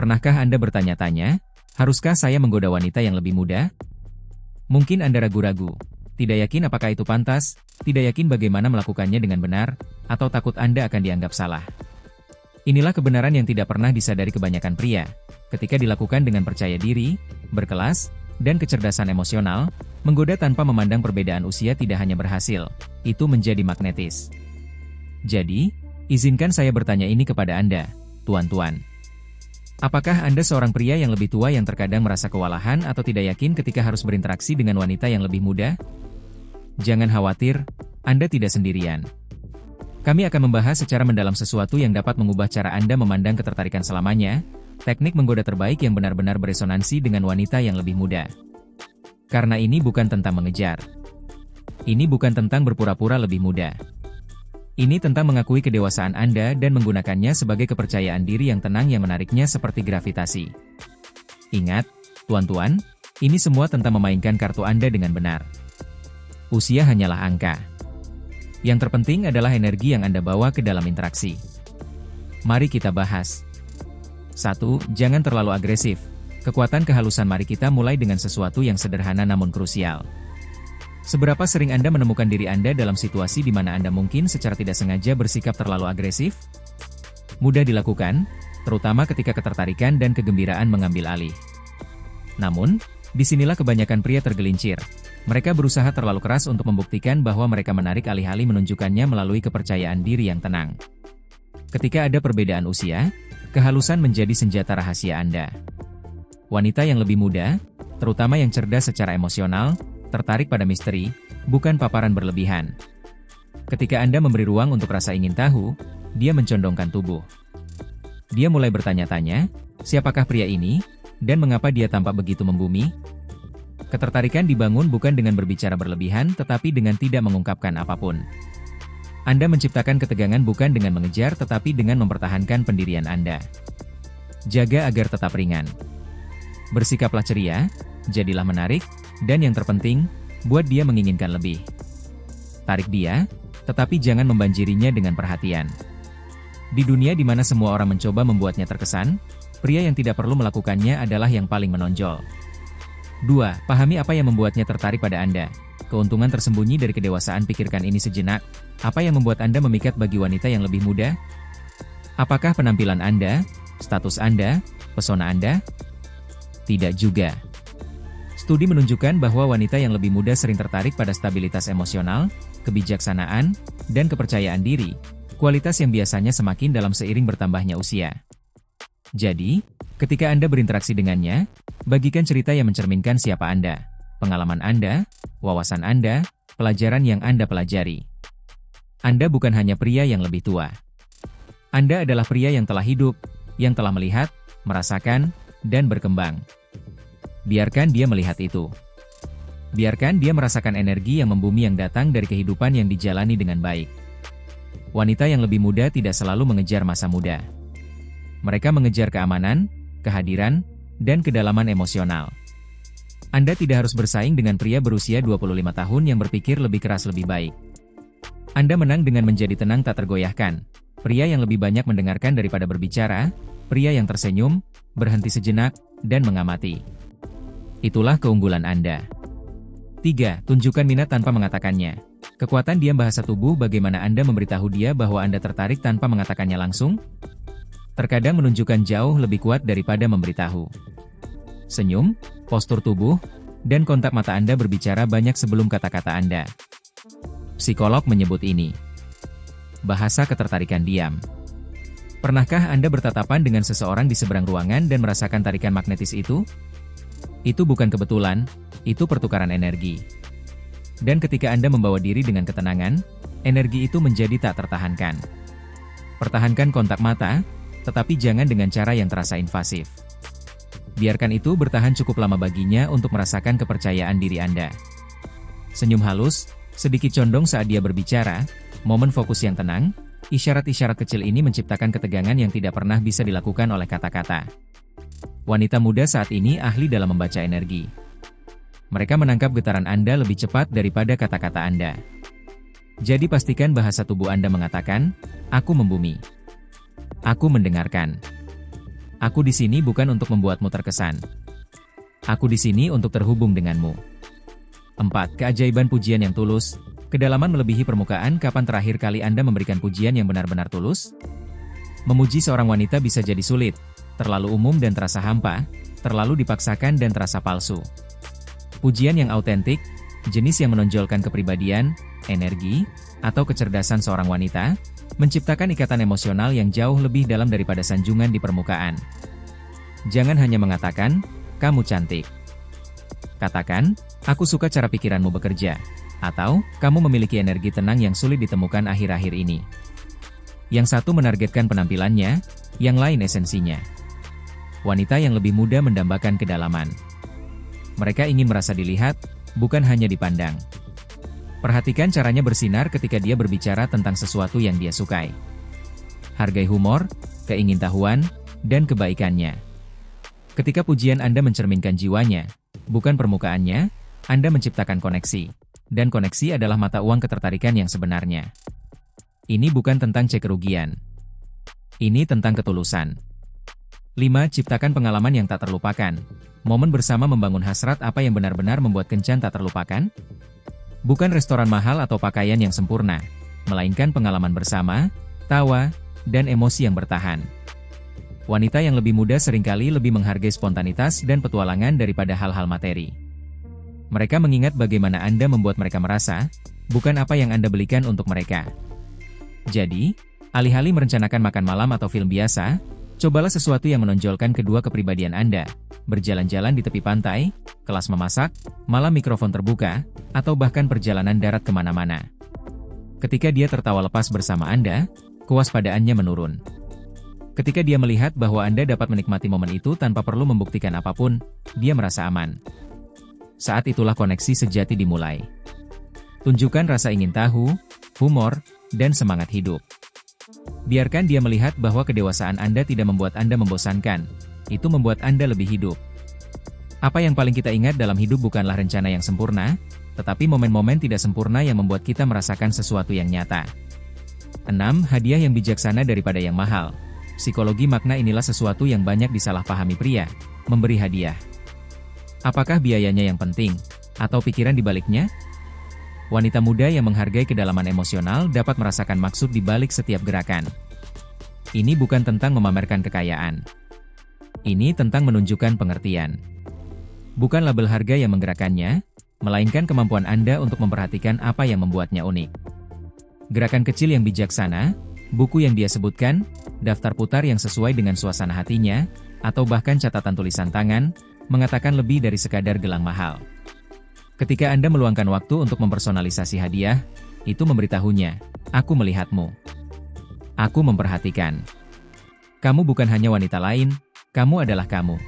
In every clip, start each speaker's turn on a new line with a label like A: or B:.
A: Pernahkah Anda bertanya-tanya, haruskah saya menggoda wanita yang lebih muda? Mungkin Anda ragu-ragu, tidak yakin apakah itu pantas, tidak yakin bagaimana melakukannya dengan benar, atau takut Anda akan dianggap salah. Inilah kebenaran yang tidak pernah disadari kebanyakan pria. Ketika dilakukan dengan percaya diri, berkelas, dan kecerdasan emosional, menggoda tanpa memandang perbedaan usia tidak hanya berhasil, itu menjadi magnetis. Jadi, izinkan saya bertanya ini kepada Anda, tuan-tuan. Apakah Anda seorang pria yang lebih tua yang terkadang merasa kewalahan atau tidak yakin ketika harus berinteraksi dengan wanita yang lebih muda? Jangan khawatir, Anda tidak sendirian. Kami akan membahas secara mendalam sesuatu yang dapat mengubah cara Anda memandang ketertarikan selamanya, teknik menggoda terbaik yang benar-benar beresonansi dengan wanita yang lebih muda. Karena ini bukan tentang mengejar. Ini bukan tentang berpura-pura lebih muda. Ini tentang mengakui kedewasaan Anda dan menggunakannya sebagai kepercayaan diri yang tenang yang menariknya seperti gravitasi. Ingat, tuan-tuan, ini semua tentang memainkan kartu Anda dengan benar. Usia hanyalah angka. Yang terpenting adalah energi yang Anda bawa ke dalam interaksi. Mari kita bahas. 1. Jangan terlalu agresif. Kekuatan kehalusan. Mari kita mulai dengan sesuatu yang sederhana namun krusial. Seberapa sering Anda menemukan diri Anda dalam situasi di mana Anda mungkin secara tidak sengaja bersikap terlalu agresif? Mudah dilakukan, terutama ketika ketertarikan dan kegembiraan mengambil alih. Namun, disinilah kebanyakan pria tergelincir. Mereka berusaha terlalu keras untuk membuktikan bahwa mereka menarik alih-alih menunjukkannya melalui kepercayaan diri yang tenang. Ketika ada perbedaan usia, kehalusan menjadi senjata rahasia Anda. Wanita yang lebih muda, terutama yang cerdas secara emosional, tertarik pada misteri, bukan paparan berlebihan. Ketika Anda memberi ruang untuk rasa ingin tahu, dia mencondongkan tubuh. Dia mulai bertanya-tanya, siapakah pria ini, dan mengapa dia tampak begitu membumi? Ketertarikan dibangun bukan dengan berbicara berlebihan tetapi dengan tidak mengungkapkan apapun. Anda menciptakan ketegangan bukan dengan mengejar tetapi dengan mempertahankan pendirian Anda. Jaga agar tetap ringan. Bersikaplah ceria, jadilah menarik, dan yang terpenting, buat dia menginginkan lebih. Tarik dia, tetapi jangan membanjirinya dengan perhatian. Di dunia di mana semua orang mencoba membuatnya terkesan, pria yang tidak perlu melakukannya adalah yang paling menonjol. 2. Pahami apa yang membuatnya tertarik pada Anda. Keuntungan tersembunyi dari kedewasaan. Pikirkan ini sejenak. Apa yang membuat Anda memikat bagi wanita yang lebih muda? Apakah penampilan Anda, status Anda, pesona Anda? Tidak juga. Studi menunjukkan bahwa wanita yang lebih muda sering tertarik pada stabilitas emosional, kebijaksanaan, dan kepercayaan diri, kualitas yang biasanya semakin dalam seiring bertambahnya usia. Jadi, ketika Anda berinteraksi dengannya, bagikan cerita yang mencerminkan siapa Anda, pengalaman Anda, wawasan Anda, pelajaran yang Anda pelajari. Anda bukan hanya pria yang lebih tua. Anda adalah pria yang telah hidup, yang telah melihat, merasakan, dan berkembang. Biarkan dia melihat itu. Biarkan dia merasakan energi yang membumi yang datang dari kehidupan yang dijalani dengan baik. Wanita yang lebih muda tidak selalu mengejar masa muda. Mereka mengejar keamanan, kehadiran, dan kedalaman emosional. Anda tidak harus bersaing dengan pria berusia 25 tahun yang berpikir lebih keras lebih baik. Anda menang dengan menjadi tenang tak tergoyahkan. Pria yang lebih banyak mendengarkan daripada berbicara, pria yang tersenyum, berhenti sejenak, dan mengamati. Itulah keunggulan Anda. 3. Tunjukkan minat tanpa mengatakannya. Kekuatan diam bahasa tubuh. Bagaimana Anda memberitahu dia bahwa Anda tertarik tanpa mengatakannya langsung? Terkadang menunjukkan jauh lebih kuat daripada memberitahu. Senyum, postur tubuh, dan kontak mata Anda berbicara banyak sebelum kata-kata Anda. Psikolog menyebut ini bahasa ketertarikan diam. Pernahkah Anda bertatapan dengan seseorang di seberang ruangan dan merasakan tarikan magnetis itu? Itu bukan kebetulan, itu pertukaran energi. Dan ketika Anda membawa diri dengan ketenangan, energi itu menjadi tak tertahankan. Pertahankan kontak mata, tetapi jangan dengan cara yang terasa invasif. Biarkan itu bertahan cukup lama baginya untuk merasakan kepercayaan diri Anda. Senyum halus, sedikit condong saat dia berbicara, momen fokus yang tenang, isyarat-isyarat kecil ini menciptakan ketegangan yang tidak pernah bisa dilakukan oleh kata-kata. Wanita muda saat ini ahli dalam membaca energi. Mereka menangkap getaran Anda lebih cepat daripada kata-kata Anda. Jadi pastikan bahasa tubuh Anda mengatakan, "Aku membumi. Aku mendengarkan." Aku di sini bukan untuk membuatmu terkesan. Aku di sini untuk terhubung denganmu. 4. Keajaiban pujian yang tulus. Kedalaman melebihi permukaan. Kapan terakhir kali Anda memberikan pujian yang benar-benar tulus? Memuji seorang wanita bisa jadi sulit, terlalu umum dan terasa hampa, terlalu dipaksakan dan terasa palsu. Pujian yang autentik, jenis yang menonjolkan kepribadian, energi, atau kecerdasan seorang wanita, menciptakan ikatan emosional yang jauh lebih dalam daripada sanjungan di permukaan. Jangan hanya mengatakan, "Kamu cantik." Katakan, "Aku suka cara pikiranmu bekerja." Atau, "Kamu memiliki energi tenang yang sulit ditemukan akhir-akhir ini." Yang satu menargetkan penampilannya, yang lain esensinya. Wanita yang lebih muda mendambakan kedalaman. Mereka ingin merasa dilihat, bukan hanya dipandang. Perhatikan caranya bersinar ketika dia berbicara tentang sesuatu yang dia sukai. Hargai humor, keingintahuan, dan kebaikannya. Ketika pujian Anda mencerminkan jiwanya, bukan permukaannya, Anda menciptakan koneksi. Dan koneksi adalah mata uang ketertarikan yang sebenarnya. Ini bukan tentang cek kerugian. Ini tentang ketulusan. 5. Ciptakan pengalaman yang tak terlupakan. Momen bersama membangun hasrat apa yang benar-benar membuat kencan tak terlupakan? Bukan restoran mahal atau pakaian yang sempurna, melainkan pengalaman bersama, tawa, dan emosi yang bertahan. Wanita yang lebih muda seringkali lebih menghargai spontanitas dan petualangan daripada hal-hal materi. Mereka mengingat bagaimana Anda membuat mereka merasa, bukan apa yang Anda belikan untuk mereka. Jadi, alih-alih merencanakan makan malam atau film biasa, cobalah sesuatu yang menonjolkan kedua kepribadian Anda. Berjalan-jalan di tepi pantai, kelas memasak, malam mikrofon terbuka, atau bahkan perjalanan darat kemana-mana. Ketika dia tertawa lepas bersama Anda, kewaspadaannya menurun. Ketika dia melihat bahwa Anda dapat menikmati momen itu tanpa perlu membuktikan apapun, dia merasa aman. Saat itulah koneksi sejati dimulai. Tunjukkan rasa ingin tahu, humor, dan semangat hidup. Biarkan dia melihat bahwa kedewasaan Anda tidak membuat Anda membosankan, itu membuat Anda lebih hidup. Apa yang paling kita ingat dalam hidup bukanlah rencana yang sempurna, tetapi momen-momen tidak sempurna yang membuat kita merasakan sesuatu yang nyata. 6. Hadiah yang bijaksana daripada yang mahal. Psikologi makna inilah sesuatu yang banyak disalahpahami pria, memberi hadiah. Apakah biayanya yang penting, atau pikiran di baliknya? Wanita muda yang menghargai kedalaman emosional dapat merasakan maksud di balik setiap gerakan. Ini bukan tentang memamerkan kekayaan. Ini tentang menunjukkan pengertian. Bukan label harga yang menggerakkannya, melainkan kemampuan Anda untuk memperhatikan apa yang membuatnya unik. Gerakan kecil yang bijaksana, buku yang dia sebutkan, daftar putar yang sesuai dengan suasana hatinya, atau bahkan catatan tulisan tangan, mengatakan lebih dari sekadar gelang mahal. Ketika Anda meluangkan waktu untuk mempersonalisasi hadiah, itu memberitahunya, "Aku melihatmu. Aku memperhatikan. Kamu bukan hanya wanita lain, kamu adalah kamu."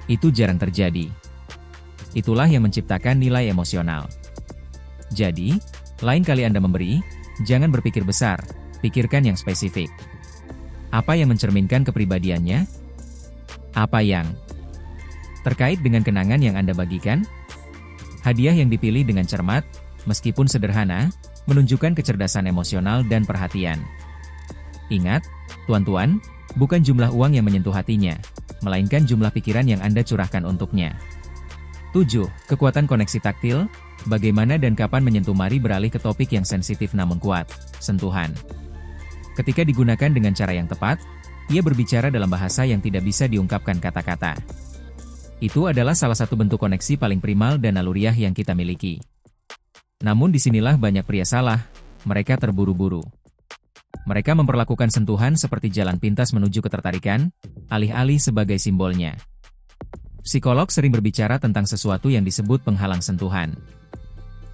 A: Itu jarang terjadi. Itulah yang menciptakan nilai emosional. Jadi, lain kali Anda memberi, jangan berpikir besar, pikirkan yang spesifik. Apa yang mencerminkan kepribadiannya? Apa yang terkait dengan kenangan yang Anda bagikan? Hadiah yang dipilih dengan cermat, meskipun sederhana, menunjukkan kecerdasan emosional dan perhatian. Ingat, tuan-tuan, bukan jumlah uang yang menyentuh hatinya, melainkan jumlah pikiran yang Anda curahkan untuknya. 7. Kekuatan koneksi taktil, bagaimana dan kapan menyentuh. Mari beralih ke topik yang sensitif namun kuat, sentuhan. Ketika digunakan dengan cara yang tepat, ia berbicara dalam bahasa yang tidak bisa diungkapkan kata-kata. Itu adalah salah satu bentuk koneksi paling primal dan naluriah yang kita miliki. Namun disinilah banyak pria salah, mereka terburu-buru. Mereka memperlakukan sentuhan seperti jalan pintas menuju ketertarikan, alih-alih sebagai simbolnya. Psikolog sering berbicara tentang sesuatu yang disebut penghalang sentuhan.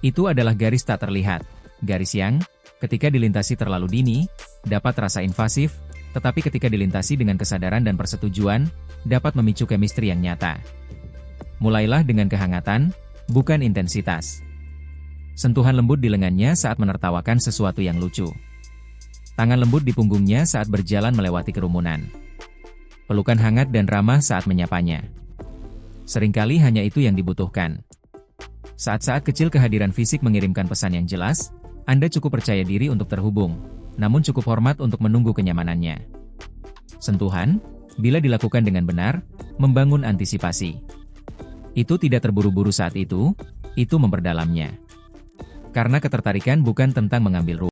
A: Itu adalah garis tak terlihat, garis yang, ketika dilintasi terlalu dini, dapat terasa invasif, tetapi ketika dilintasi dengan kesadaran dan persetujuan, dapat memicu chemistry yang nyata. Mulailah dengan kehangatan, bukan intensitas. Sentuhan lembut di lengannya saat menertawakan sesuatu yang lucu. Tangan lembut di punggungnya saat berjalan melewati kerumunan. Pelukan hangat dan ramah saat menyapanya. Seringkali hanya itu yang dibutuhkan. Saat-saat kecil kehadiran fisik mengirimkan pesan yang jelas, Anda cukup percaya diri untuk terhubung, namun cukup hormat untuk menunggu kenyamanannya. Sentuhan, Bila dilakukan dengan benar, membangun antisipasi. Itu tidak terburu-buru saat itu memperdalamnya. Karena ketertarikan bukan tentang mengambil ruang.